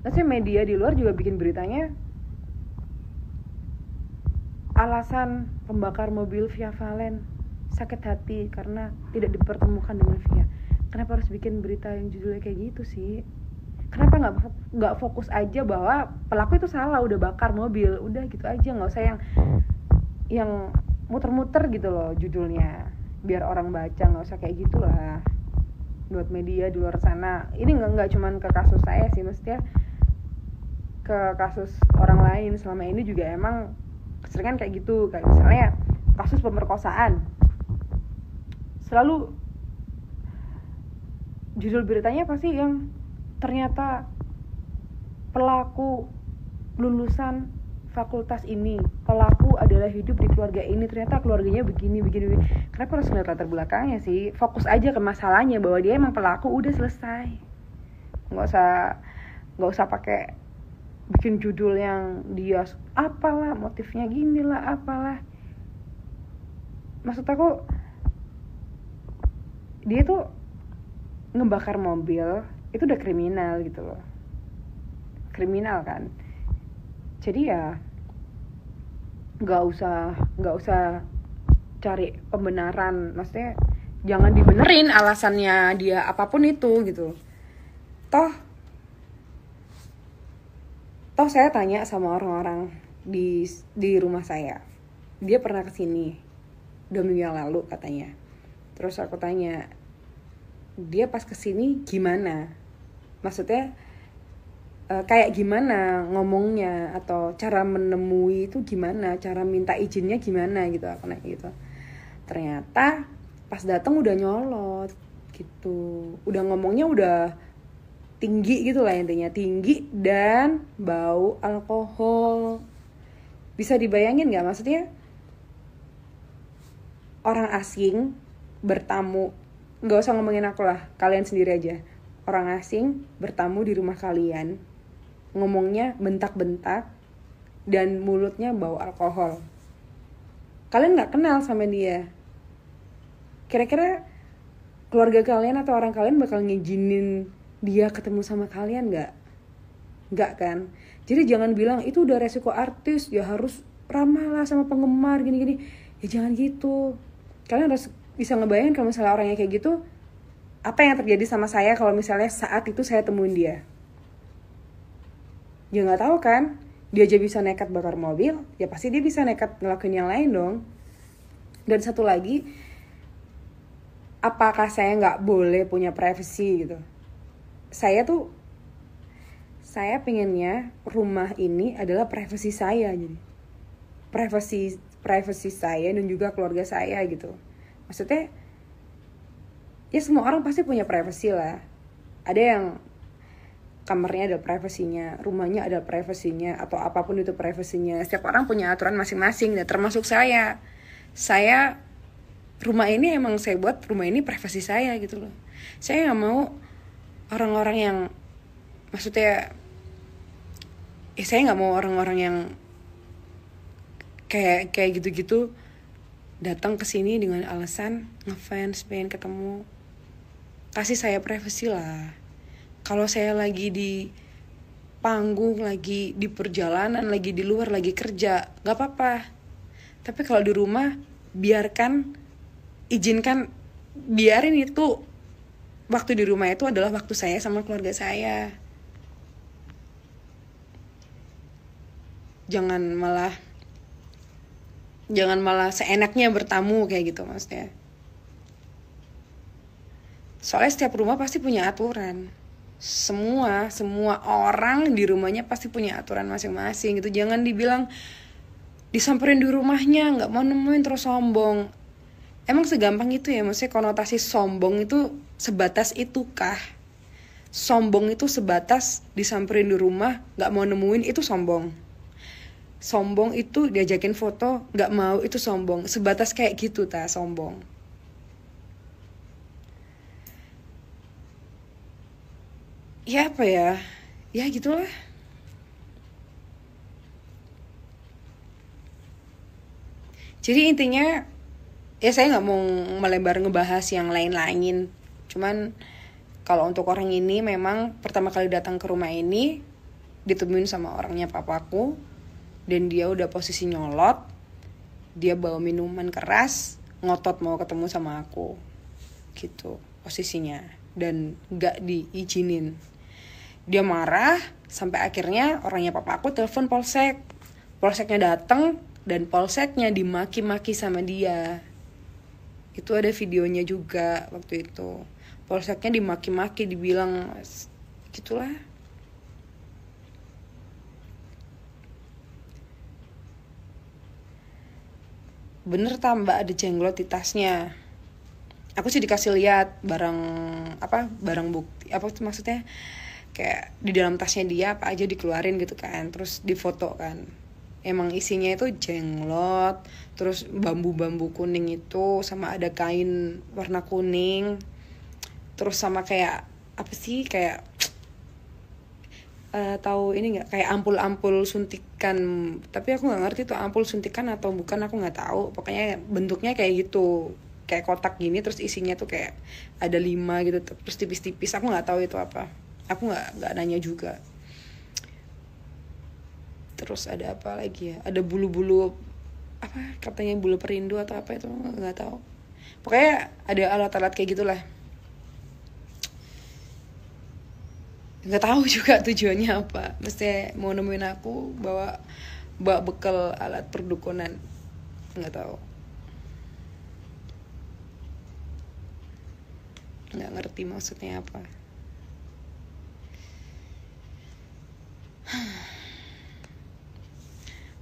Maksudnya media di luar juga bikin beritanya alasan pembakar mobil Via Valen sakit hati karena tidak dipertemukan dengan Via. Kenapa harus bikin berita yang judulnya kayak gitu sih? Kenapa nggak fokus aja bahwa pelaku itu salah, udah bakar mobil, udah gitu aja, nggak usah yang muter-muter gitu loh judulnya, biar orang baca, nggak usah kayak gitulah. Buat media di luar sana, ini nggak cuman ke kasus saya sih, maksudnya ke kasus orang lain selama ini juga emang keseringan kayak gitu. Kayak misalnya kasus pemerkosaan, selalu judul beritanya pasti yang ternyata pelaku lulusan fakultas ini, pelaku adalah hidup di keluarga ini, ternyata keluarganya begini. Kenapa harus ngeliat latar belakangnya sih? Fokus aja ke masalahnya, bahwa dia emang pelaku, udah selesai. Nggak usah pakai bikin judul yang dia apalah, motifnya gini lah, apalah. Maksud aku, dia tuh ngebakar mobil itu udah kriminal gitu loh, kriminal kan. Jadi ya nggak usah cari pembenaran, maksudnya jangan dibenerin alasannya dia apapun itu gitu. Toh saya tanya sama orang-orang di rumah saya, dia pernah kesini 2 minggu yang lalu katanya. Terus aku tanya, dia pas kesini gimana? Maksudnya kayak gimana ngomongnya, atau cara menemui itu gimana, cara minta izinnya gimana gitu, aku nanya gitu. Ternyata pas datang udah nyolot gitu, udah ngomongnya udah tinggi gitu lah, intinya tinggi dan bau alkohol. Bisa dibayangin nggak, maksudnya orang asing bertamu, nggak usah ngomongin aku lah, kalian sendiri aja. Orang asing bertamu di rumah kalian, ngomongnya bentak-bentak dan mulutnya bau alkohol. Kalian nggak kenal sama dia, kira-kira keluarga kalian atau orang kalian bakal ngizinin dia ketemu sama kalian nggak? Nggak kan? Jadi jangan bilang itu udah resiko artis, ya harus ramah lah sama penggemar gini-gini. Ya jangan gitu. Kalian harus bisa ngebayangin kalau misalnya orangnya kayak gitu, apa yang terjadi sama saya kalau misalnya saat itu saya temuin dia. Ya nggak tahu kan, dia aja bisa nekat bakar mobil, ya pasti dia bisa nekat ngelakuin yang lain dong. Dan satu lagi, apakah saya nggak boleh punya privacy gitu? Saya pengennya rumah ini adalah privasi saya, jadi privasi saya dan juga keluarga saya gitu. Maksudnya ya semua orang pasti punya privasi lah. Ada yang kamarnya ada privasinya, rumahnya ada privasinya, atau apapun itu privasinya. Setiap orang punya aturan masing-masing, dan termasuk saya. Rumah ini emang saya buat rumah ini privasi saya gitu loh. Saya nggak mau orang-orang yang, maksudnya saya nggak mau orang-orang yang kayak gitu-gitu datang ke sini dengan alasan ngefans, pengen ketemu. Kasih saya privasi lah. Kalau saya lagi di panggung, lagi di perjalanan, lagi di luar, lagi kerja, nggak apa-apa. Tapi kalau di rumah, biarin itu waktu di rumah itu adalah waktu saya sama keluarga saya. Jangan malah seenaknya bertamu kayak gitu, maksudnya. Soalnya setiap rumah pasti punya aturan. Semua orang di rumahnya pasti punya aturan masing-masing gitu. Jangan dibilang disamperin di rumahnya, nggak mau nemuin terus sombong. Emang segampang itu ya? Maksudnya konotasi sombong itu sebatas itu kah? Sombong itu sebatas disamperin di rumah, nggak mau nemuin, itu sombong. Sombong itu diajakin foto, nggak mau, itu sombong. Sebatas kayak gitu sombong. Ya apa ya? Ya gitulah. Jadi intinya, ya saya nggak mau melebar ngebahas yang lain-lain. Cuman kalau untuk orang ini memang pertama kali datang ke rumah ini, ditemuin sama orangnya papaku, dan dia udah posisi nyolot, dia bawa minuman keras, ngotot mau ketemu sama aku gitu posisinya, dan gak diizinin. Dia marah sampai akhirnya orangnya papaku telepon polsek. Polseknya datang dan polseknya dimaki-maki sama dia. Itu ada videonya juga waktu itu. Polseknya dimaki-maki, dibilang gitulah. Bener tambah ada jenglot di tasnya. Aku sih dikasih lihat barang bukti, apa maksudnya kayak di dalam tasnya dia apa aja dikeluarin gitu kan, terus difoto kan. Emang isinya itu jenglot, terus bambu-bambu kuning itu, sama ada kain warna kuning, terus sama kayak apa sih, kayak tahu ini nggak, kayak ampul-ampul suntikan, tapi aku nggak ngerti tuh ampul suntikan atau bukan, aku nggak tahu. Pokoknya bentuknya kayak gitu, kayak kotak gini, terus isinya tuh kayak ada 5 gitu, terus tipis-tipis. Aku nggak tahu itu apa, aku nggak nanya juga. Terus ada apa lagi ya, ada bulu-bulu apa, katanya bulu perindu atau apa itu, nggak tahu. Pokoknya ada alat-alat kayak gitulah. Nggak tahu juga tujuannya apa, mesti mau nemuin aku bawa bekal alat perdukunan, nggak tahu, nggak ngerti maksudnya apa.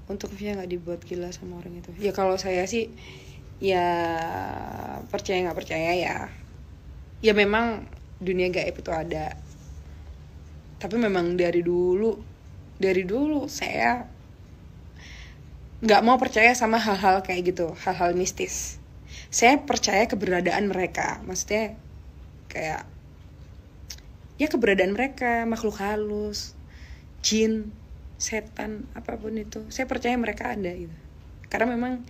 Untuk Via nggak dibuat gila sama orang itu. Ya kalau saya sih ya percaya nggak percaya ya memang dunia gaib itu ada, tapi memang dari dulu saya nggak mau percaya sama hal-hal kayak gitu, hal-hal mistis. Saya percaya keberadaan mereka, maksudnya kayak ya keberadaan mereka, makhluk halus, jin, setan, apapun itu, saya percaya mereka ada gitu. Karena memang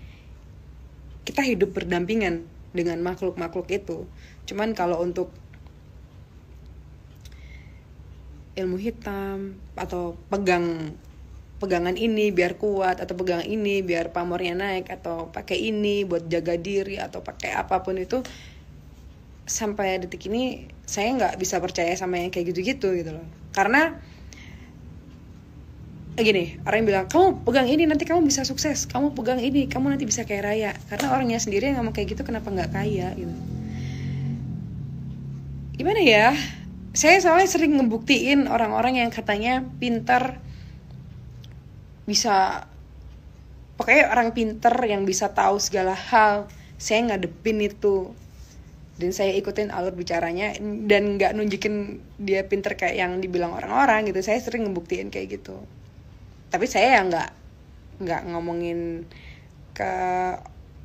kita hidup berdampingan dengan makhluk-makhluk itu. Cuman kalau untuk ilmu hitam atau pegangan ini biar kuat, atau pegangan ini biar pamornya naik, atau pakai ini buat jaga diri, atau pakai apapun itu, sampai detik ini saya nggak bisa percaya sama yang kayak gitu-gitu gitu loh. Karena gini, orang yang bilang kamu pegang ini nanti kamu bisa sukses, kamu pegang ini kamu nanti bisa kaya raya. Karena orangnya sendiri yang ngomong kayak gitu, kenapa nggak kaya gitu. Gimana ya, saya soalnya sering ngebuktiin orang-orang yang katanya pintar, bisa, pokoknya orang pintar yang bisa tahu segala hal, saya ngadepin itu dan saya ikutin alur bicaranya, dan nggak nunjukin dia pintar kayak yang dibilang orang-orang gitu. Saya sering ngebuktiin kayak gitu. Tapi saya ya nggak ngomongin ke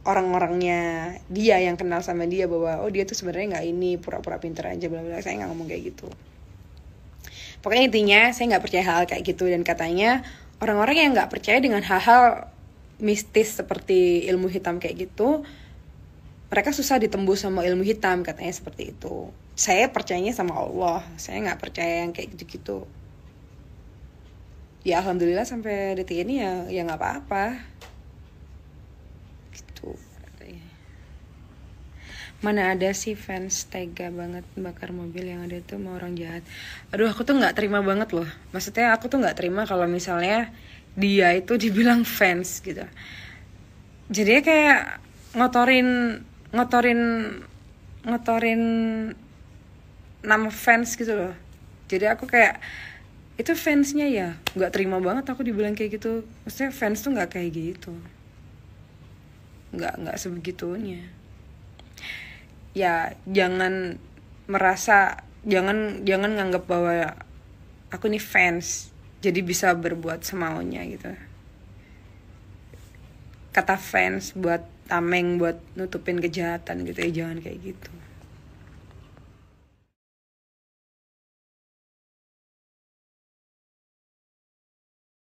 orang-orangnya dia yang kenal sama dia bahwa oh dia tuh sebenarnya nggak ini, pura-pura pinter aja bla bla. Saya nggak ngomong kayak gitu. Pokoknya intinya saya nggak percaya hal kayak gitu, dan katanya orang-orang yang nggak percaya dengan hal-hal mistis seperti ilmu hitam kayak gitu, mereka susah ditembus sama ilmu hitam, katanya seperti itu. Saya percayanya sama Allah, saya nggak percaya yang kayak gitu-gitu. Ya alhamdulillah sampai detik ini ya nggak apa-apa gitu. Mana ada sih fans tega banget bakar mobil, yang ada tuh mau orang jahat. Aduh, aku tuh nggak terima banget loh, maksudnya aku tuh nggak terima kalau misalnya dia itu dibilang fans gitu. Jadi kayak ngotorin nama fans gitu loh. Jadi aku kayak, itu fansnya ya, nggak terima banget aku dibilang kayak gitu. Maksudnya fans tuh nggak kayak gitu, nggak sebegitunya. Ya jangan nganggap bahwa aku nih fans jadi bisa berbuat semaunya gitu. Kata fans buat tameng, buat nutupin kejahatan gitu ya, jangan kayak gitu.